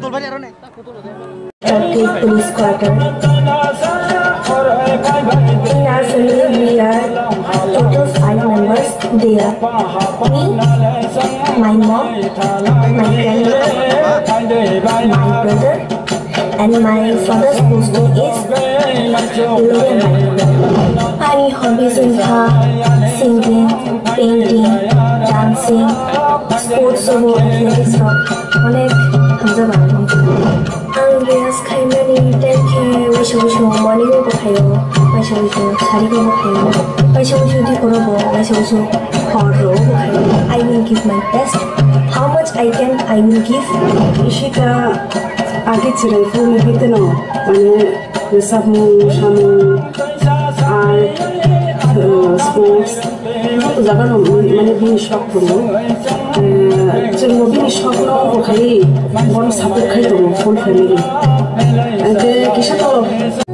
Turkey Police Quarter. In our family, we are total 5 members there. Me, my mom, my grandmother, my brother, and my father's posting is My hobbies are singing, painting, dancing, sports, athletics, অনেক হামজা বানানো आं बेयास खायमानि टाइमखे बैसो मर्निंआवबो खायो बैसो सारिगावबो खायो बैसो दिखरावबो बैसो हरावबो खायो I will give my best how much I can I will give Ishika आगे चिरायखौ नुहैदों माने सामु आर्ट स्पोर्ट्स जागोन माने बिनि शख दङ जों बिनि शख नखाय बर सापर्ट खाय दङ फुल फेमिलि आंखो किसाथ'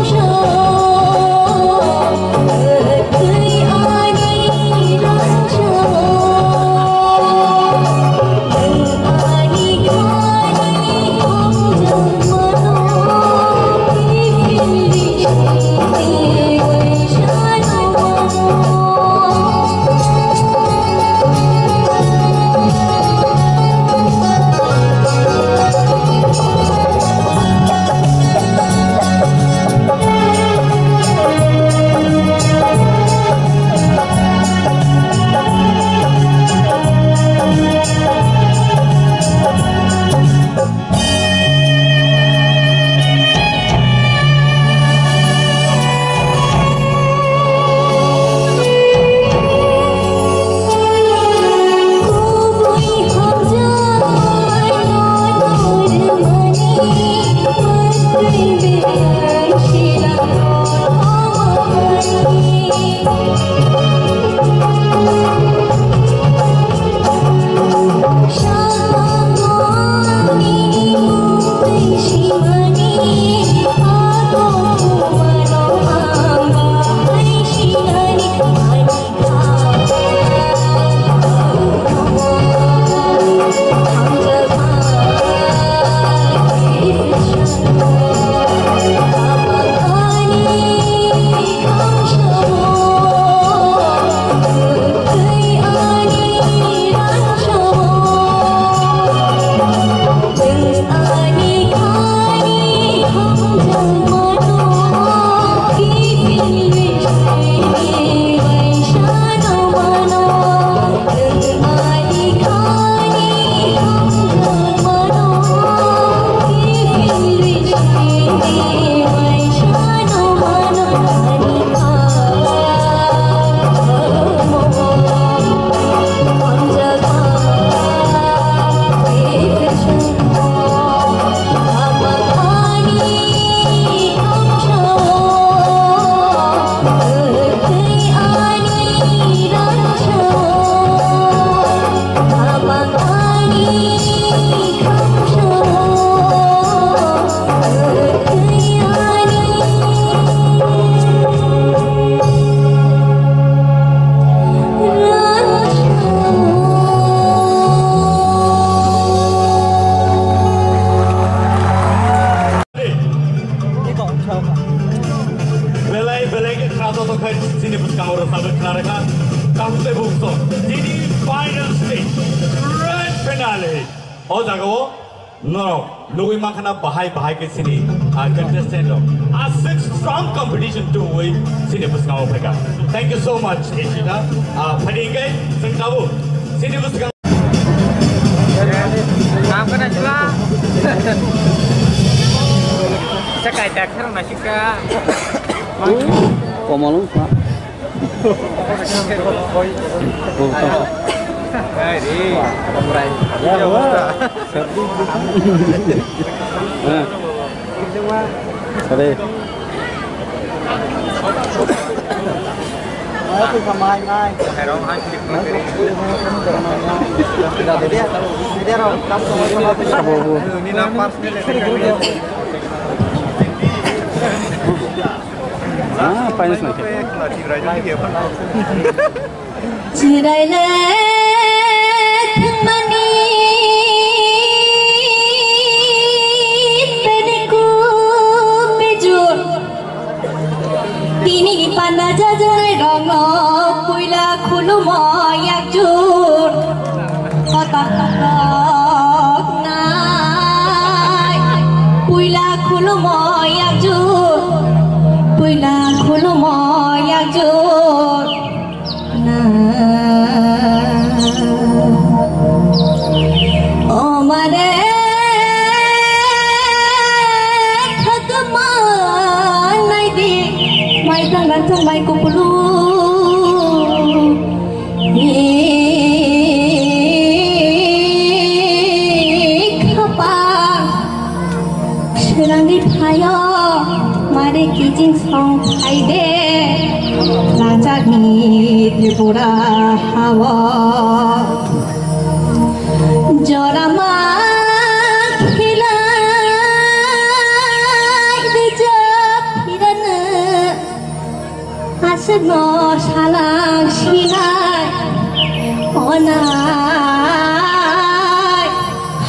show berkenaan kamu bungsu jadi final stage grand finale. Oh jago, no, logi makna bahai ke sini contestant lo. A six strong competition to we sini bersengaja mereka. Thank you so much, Eshita. Padingkai, sengkabu sini bersengaja. काम करना चला सकाळी tractor नाशिका Komal itu sama ngay herong hai clip materi dia ro kamu sama ini nampak finance lagi Jirai le mani tadiku bejur tini panda jajare rongo puila khulu moyak jur kotak kotak nai puila khulu moyak jur puila khulu moyak jur Omare thakman nai di mai tangan mai kupulu khapa serang di phayo mare kijing song phai de raja ni tripura hawa jorama khilai de jap hirana asno salang sinai onai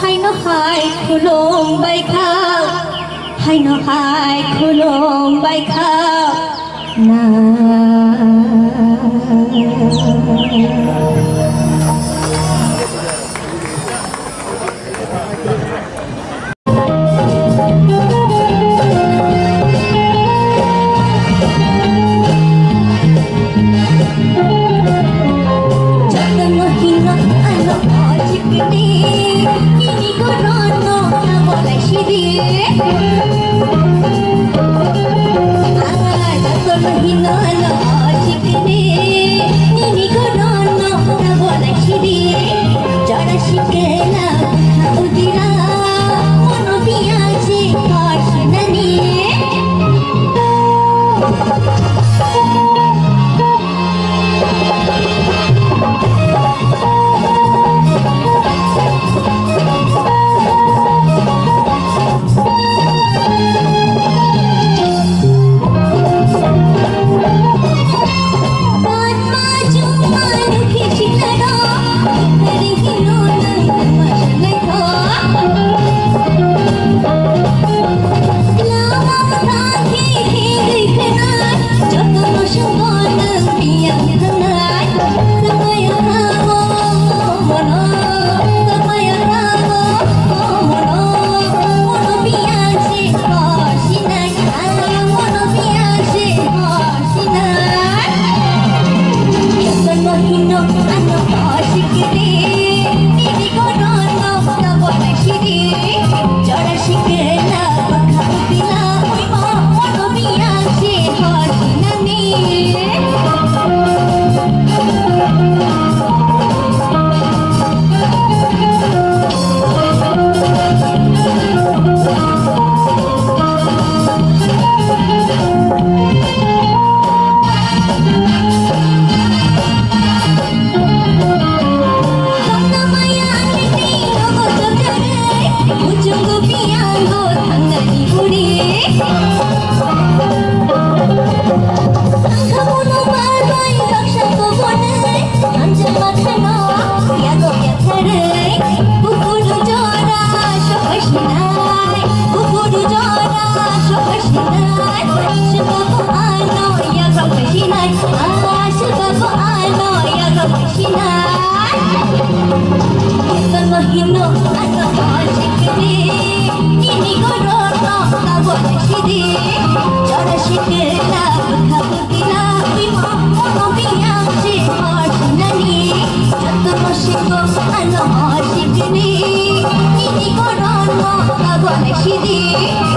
hai no hai khulum bai khao hai no hai khulum bai khao na Shubha himno ano shikne ini korona kabon shidi jara shikela khabutila bima mono biyam se harnani jatno shiko ano shikne ini korona kabon shidi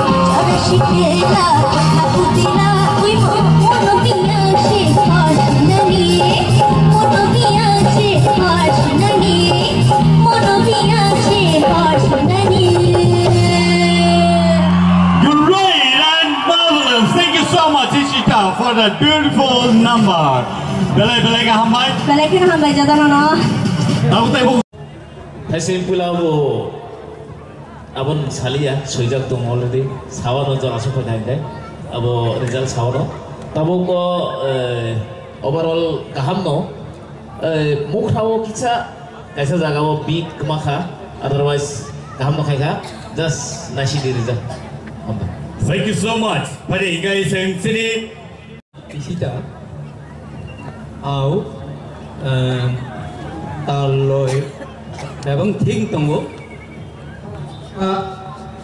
jara shikela khabutila bima mono biyam se harnani mono biyam se harnani Great and marvelous. Thank you so much, Ishita, for that beautiful number. Belai ka hambai. Belai ka hambai jada no. Aku tahu. Hasil pulau abon salia sojak tu already sawan untuk asal pada ini. Abo result sawan. Tabu ko overall kaham no. Mukhau kita kaisa jaga wo beat kemakha. Otherwise kaham no kaya just nasi di result. Thank you so much. Pada guys yang sini. Ishita, au, taloi, memang ting tunggu,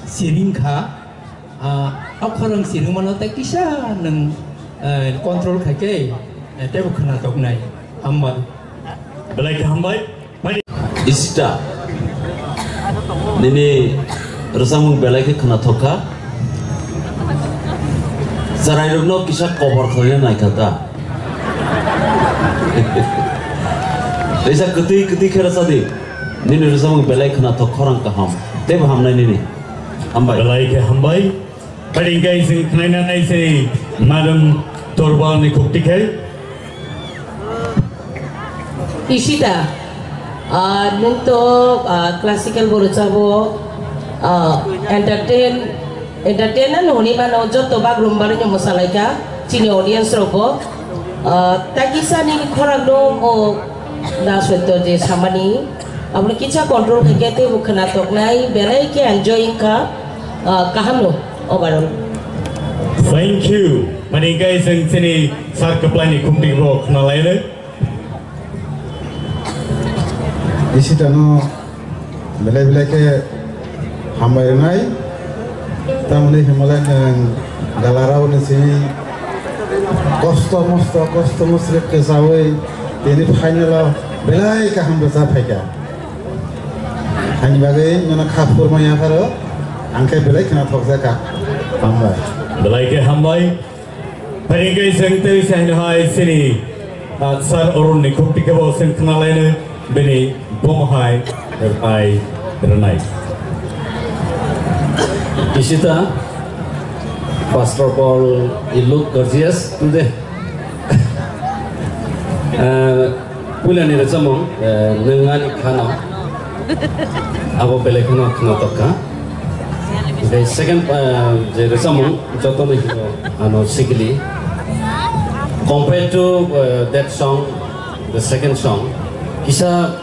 siringka, aku orang siring mana tak kisah neng kontrol kaki, tapi bukan atok nai, hambat. Belai ka hambai. Ishita, ini resam belai ke kena thoka. Sarai rukno kisah cover kalian naik kata. Isa keti kira sadi. Nini resam belai kena thok orang kaham. Teb ham nai nini. Hambai. Belai ka hambai. Pada guys yang kena nai sini, Madam Torbal ni kukti kai. Ishita, untuk classical borucabo entertainer honi mana joto background baru nyomo salaika cini audience roko takisa ni korang dong o dasweto je samani apne kicha control kagete bukhana toknai belai ke enjoying ka kaham lo overall. Thank you. Pada guys yang sini sar kepala ni kukti bro kena lain. Ishita no belai ke hambai nai. Tamle Himalayan galarau ni sini kosto musrik kesawai ini final belai ka hamba sahaja. Hanya bagai mana khapur maya karo angkai belai kena thoksa ka hamba. Belai ke hambai. Pada guys yang tu saya hai sini sar orang ni kukti ke bawah sen kena lain bini bomhai terpai terenai. Ishita, first of all, you look gorgeous today. Pulang ni resam dengan khana, abo belai khana toka. The second, the resam joto ni ano sikili. Compared to that song, the second song, kisah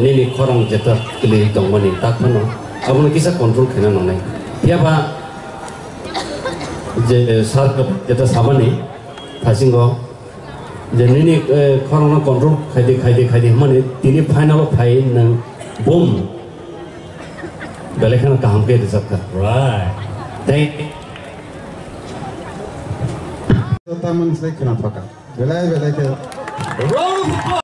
ni korang jeta kili tongmani tak khana. Abang kisah kontrol kena nonai. Tiapa je sark jeta sabani fasinggo. Je ni korang kontrol khai mana tini final fai nang boom. Belai kena kaham ke disapkan. Right. Thank. Taman selai kena pakai. Belai ke. Round of applause.